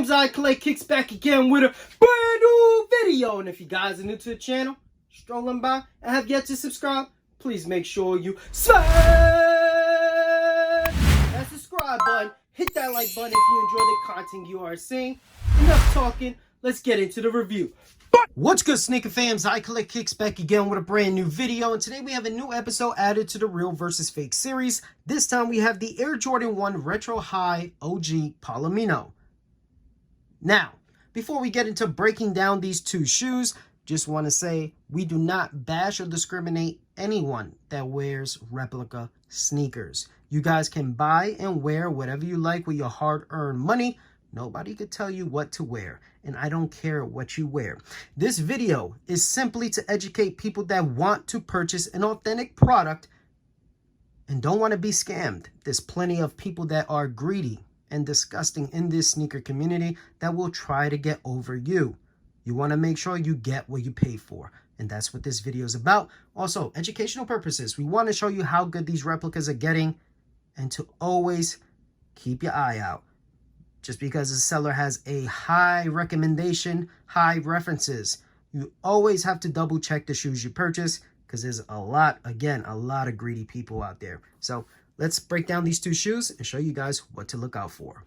Fam's YCM back again with a brand new video. And if you guys are new to the channel, strolling by and have yet to subscribe, please make sure you smash that subscribe button. Hit that like button if you enjoy the content you are seeing. Enough talking, let's get into the review. What's good, sneaker fams? YCM back again with a brand new video, and today we have a new episode added to the Real versus Fake series. This time we have the Air Jordan 1 Retro High OG Palomino. Now, before we get into breaking down these two shoes, just want to say we do not bash or discriminate anyone that wears replica sneakers. You guys can buy and wear whatever you like with your hard-earned money. Nobody could tell you what to wear, and I don't care what you wear. This video is simply to educate people that want to purchase an authentic product and don't want to be scammed. There's plenty of people that are greedy and disgusting in this sneaker community that will try to get over you. You want to make sure you get what you pay for, and that's what this video is about. Also, educational purposes. We want to show you how good these replicas are getting and to always keep your eye out. Just because the seller has a high recommendation, high references, you always have to double check the shoes you purchase because there's a lot of greedy people out there. So let's break down these two shoes and show you guys what to look out for.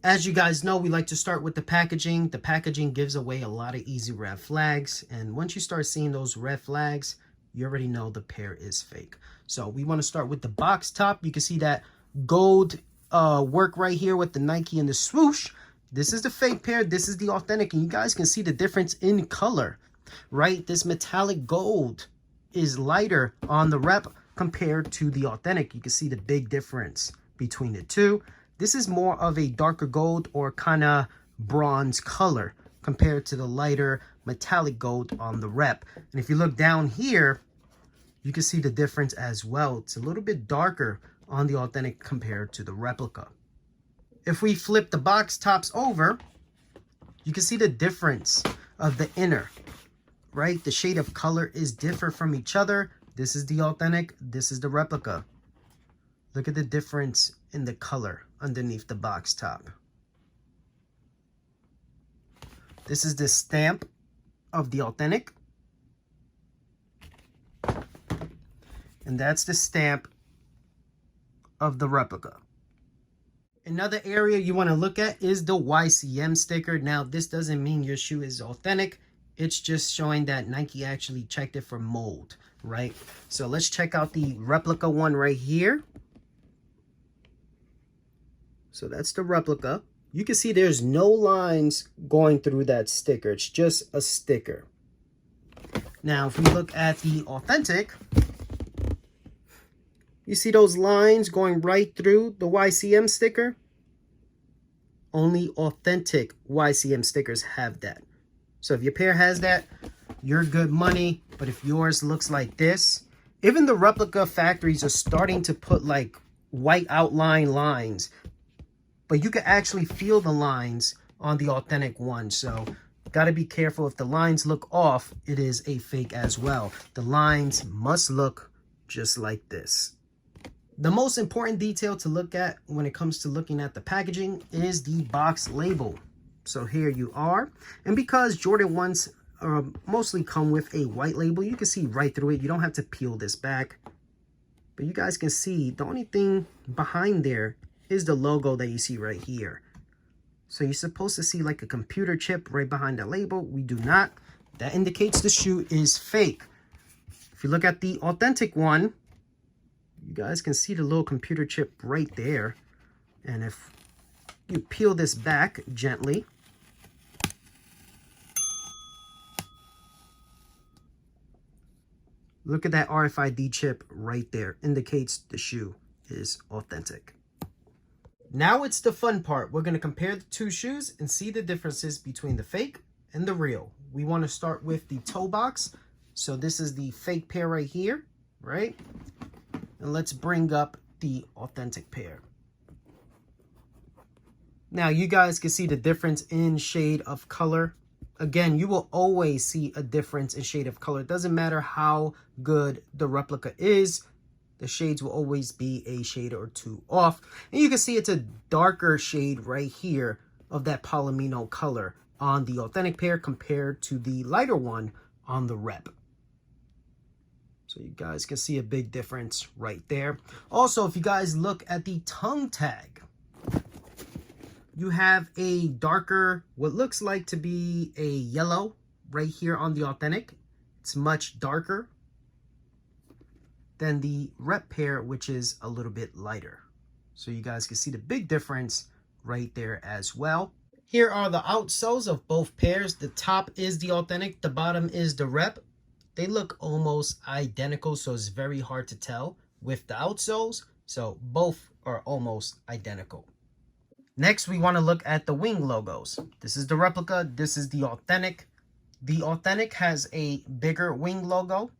As you guys know, we like to start with the packaging. The packaging gives away a lot of easy red flags. And once you start seeing those red flags, you already know the pair is fake. So we want to start with the box top. You can see that gold work right here with the Nike and the swoosh. This is the fake pair, this is the authentic, and you guys can see the difference in color, right? This metallic gold is lighter on the rep compared to the authentic. You can see the big difference between the two. This is more of a darker gold or kind of bronze color compared to the lighter metallic gold on the rep. And if you look down here, you can see the difference as well. It's a little bit darker on the authentic compared to the replica. If we flip the box tops over, you can see the difference of the inner, right? The shade of color is different from each other. This is the authentic, this is the replica. Look at the difference in the color underneath the box top. This is the stamp of the authentic. And that's the stamp of the replica. Another area you want to look at is the YCM sticker. Now, this doesn't mean your shoe is authentic. It's just showing that Nike actually checked it for mold, right? So let's check out the replica one right here. So that's the replica. You can see there's no lines going through that sticker. It's just a sticker. Now, if we look at the authentic, you see those lines going right through the YCM sticker? Only authentic YCM stickers have that. So if your pair has that, you're good money. But if yours looks like this, even the replica factories are starting to put like white outline lines. But you can actually feel the lines on the authentic one. So got to be careful. If the lines look off, it is a fake as well. The lines must look just like this. The most important detail to look at when it comes to looking at the packaging is the box label. So here you are. And because Jordan 1s mostly come with a white label, you can see right through it. You don't have to peel this back. But you guys can see the only thing behind there is the logo that you see right here. So you're supposed to see like a computer chip right behind the label. We do not. That indicates the shoe is fake. If you look at the authentic one, you guys can see the little computer chip right there. And if you peel this back gently, look at that RFID chip right there. Indicates the shoe is authentic. Now it's the fun part. We're going to compare the two shoes and see the differences between the fake and the real. We want to start with the toe box. So this is the fake pair right here, right? And let's bring up the authentic pair. Now you guys can see the difference in shade of color. Again, you will always see a difference in shade of color. It doesn't matter how good the replica is. The shades will always be a shade or two off. And you can see it's a darker shade right here of that Palomino color on the authentic pair compared to the lighter one on the rep. So you guys can see a big difference right there. Also, if you guys look at the tongue tag, you have a darker, what looks like to be a yellow right here on the authentic. It's much darker than the rep pair, which is a little bit lighter. So you guys can see the big difference right there as well. Here are the outsoles of both pairs. The top is the authentic, the bottom is the rep. They look almost identical, so it's very hard to tell with the outsoles. So both are almost identical. Next, we want to look at the wing logos. This is the replica, this is the authentic. The authentic has a bigger wing logo.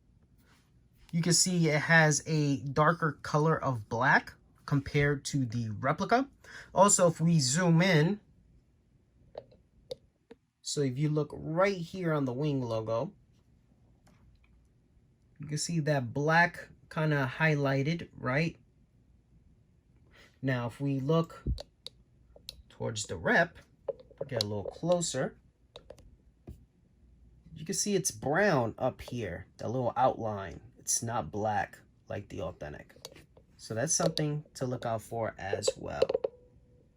You can see it has a darker color of black compared to the replica. Also, if we zoom in, so if you look right here on the wing logo, you can see that black kind of highlighted, right? Now, if we look towards the rep, get a little closer, you can see it's brown up here, that little outline. It's not black like the authentic. So that's something to look out for as well.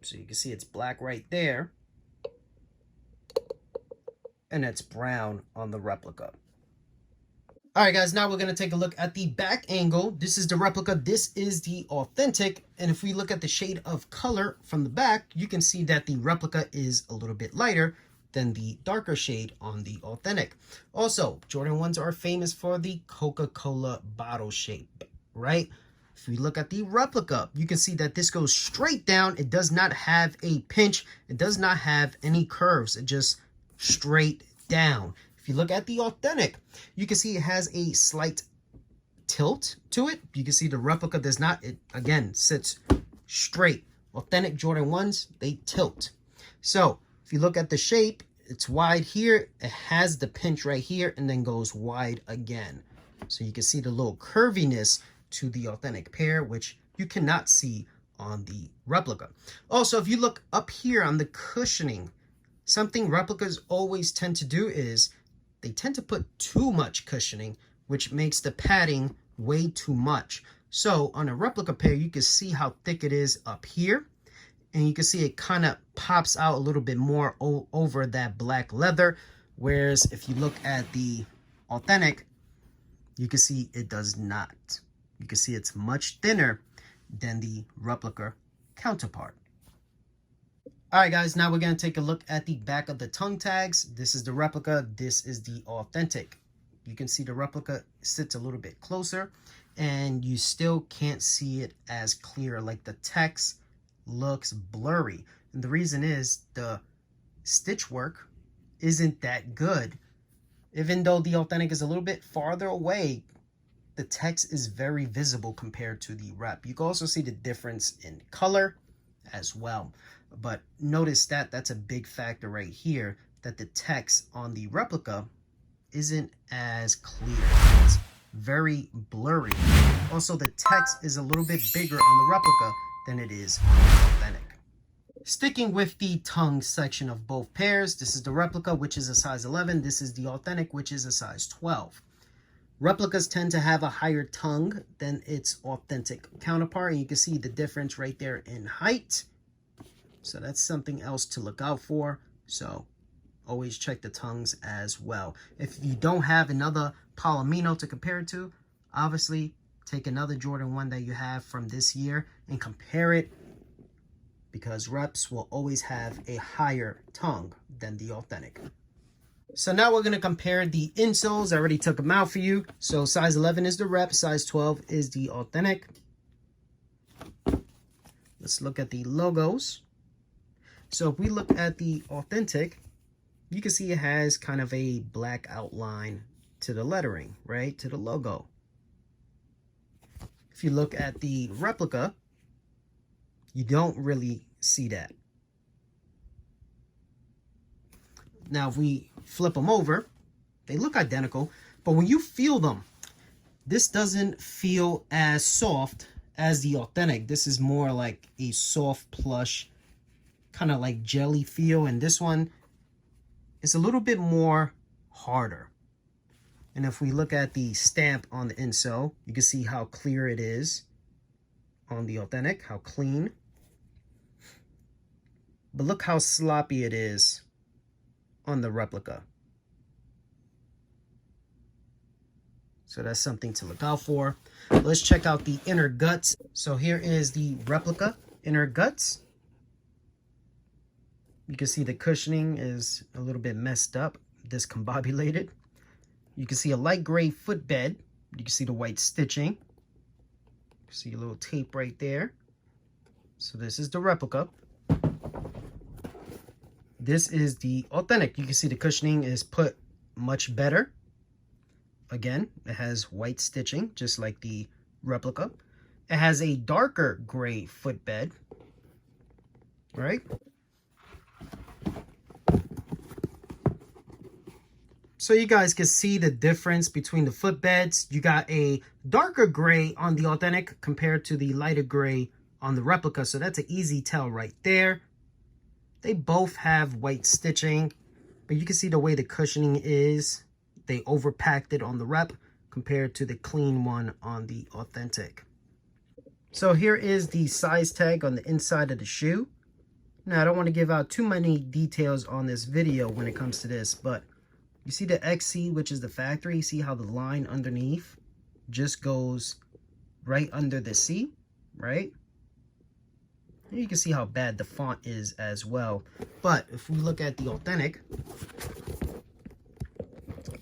So you can see it's black right there, and it's brown on the replica. All right, guys, now we're going to take a look at the back angle. This is the replica, this is the authentic. And if we look at the shade of color from the back, you can see that the replica is a little bit lighter than the darker shade on the authentic. Also, Jordan 1s are famous for the Coca-Cola bottle shape, right? If we look at the replica, you can see that this goes straight down. It does not have a pinch. It does not have any curves. It just straight down. If you look at the authentic, you can see it has a slight tilt to it. You can see the replica does not. It, again, sits straight. Authentic Jordan 1s, they tilt. So if you look at the shape, it's wide here. It has the pinch right here and then goes wide again. So you can see the little curviness to the authentic pair, which you cannot see on the replica. Also, if you look up here on the cushioning, something replicas always tend to do is they tend to put too much cushioning, which makes the padding way too much. So on a replica pair, you can see how thick it is up here. And you can see it kind of pops out a little bit more over that black leather. Whereas if you look at the authentic, you can see it does not. You can see it's much thinner than the replica counterpart. All right, guys, now we're going to take a look at the back of the tongue tags. This is the replica. This is the authentic. You can see the replica sits a little bit closer, and you still can't see it as clear. Like the text looks blurry. And the reason is the stitch work isn't that good. Even though the authentic is a little bit farther away, the text is very visible compared to the rep. You can also see the difference in color as well. But notice that that's a big factor right here, that the text on the replica isn't as clear. It's very blurry. Also, the text is a little bit bigger on the replica than it is on the authentic. Sticking with the tongue section of both pairs, this is the replica, which is a size 11. This is the authentic, which is a size 12. Replicas tend to have a higher tongue than its authentic counterpart. And you can see the difference right there in height. So that's something else to look out for. So always check the tongues as well. If you don't have another Palomino to compare it to, obviously take another Jordan 1 that you have from this year and compare it, because reps will always have a higher tongue than the authentic. So now we're going to compare the insoles. I already took them out for you. So size 11 is the rep, size 12 is the authentic. Let's look at the logos. So if we look at the authentic, you can see it has kind of a black outline to the lettering, right? To the logo. If you look at the replica, you don't really see that. Now, if we flip them over, they look identical, but when you feel them, this doesn't feel as soft as the authentic. This is more like a soft plush kind of like jelly feel, and this one is a little bit more harder. And if we look at the stamp on the insole, you can see how clear it is on the authentic, how clean. But look how sloppy it is on the replica. So that's something to look out for. Let's check out the inner guts. So here is the replica inner guts. You can see the cushioning is a little bit messed up, discombobulated. You can see a light gray footbed. You can see the white stitching. You can see a little tape right there. So this is the replica. This is the authentic. You can see the cushioning is put much better. Again, it has white stitching, just like the replica. It has a darker gray footbed, right? So you guys can see the difference between the footbeds. You got a darker gray on the authentic compared to the lighter gray on the replica. So that's an easy tell right there. They both have white stitching, but you can see the way the cushioning is. They overpacked it on the rep compared to the clean one on the authentic. So here is the size tag on the inside of the shoe. Now, I don't want to give out too many details on this video when it comes to this, but you see the XC, which is the factory. You see how the line underneath just goes right under the C, right? And you can see how bad the font is as well. But if we look at the authentic,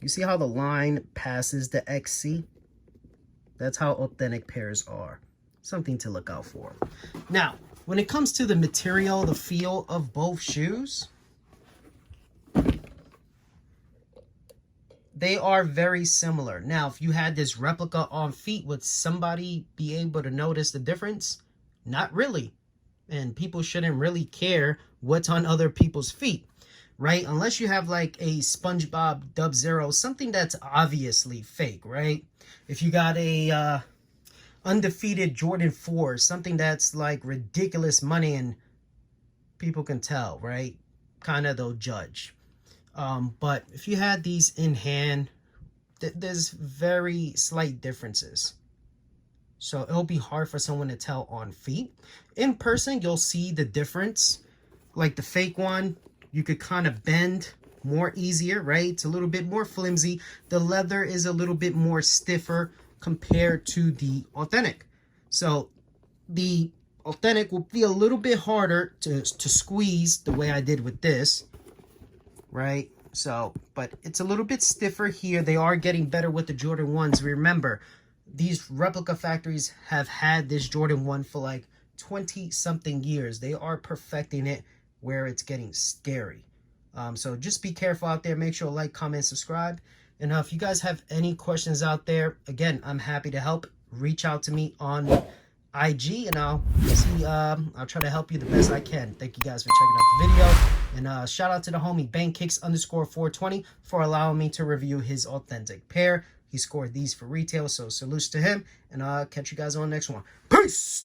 you see how the line passes the XC? That's how authentic pairs are. Something to look out for. Now, when it comes to the material, the feel of both shoes, they are very similar. Now, if you had this replica on feet, would somebody be able to notice the difference? Not really. And people shouldn't really care what's on other people's feet, right? Unless you have like a SpongeBob Dub Zero, something that's obviously fake, right? If you got a undefeated Jordan 4, something that's like ridiculous money and people can tell, right? Kind of they'll judge. But if you had these in hand, there's very slight differences. So it'll be hard for someone to tell on feet. In person, you'll see the difference. Like the fake one, you could kind of bend more easier, right? It's a little bit more flimsy. The leather is a little bit more stiffer compared to the authentic. So the authentic will be a little bit harder to squeeze the way I did with this, right? So, but it's a little bit stiffer here. They are getting better with the Jordan 1s. Remember, these replica factories have had this Jordan 1 for like 20 something years. They are perfecting it where it's getting scary. So just be careful out there. Make sure to like, comment, subscribe. And if you guys have any questions out there, again, I'm happy to help. Reach out to me on IG and I'll try to help you the best I can. Thank you guys for checking out the video. And shout out to the homie eb.kicks_420 for allowing me to review his authentic pair. He scored these for retail, so salutes to him. And I'll catch you guys on the next one. Peace!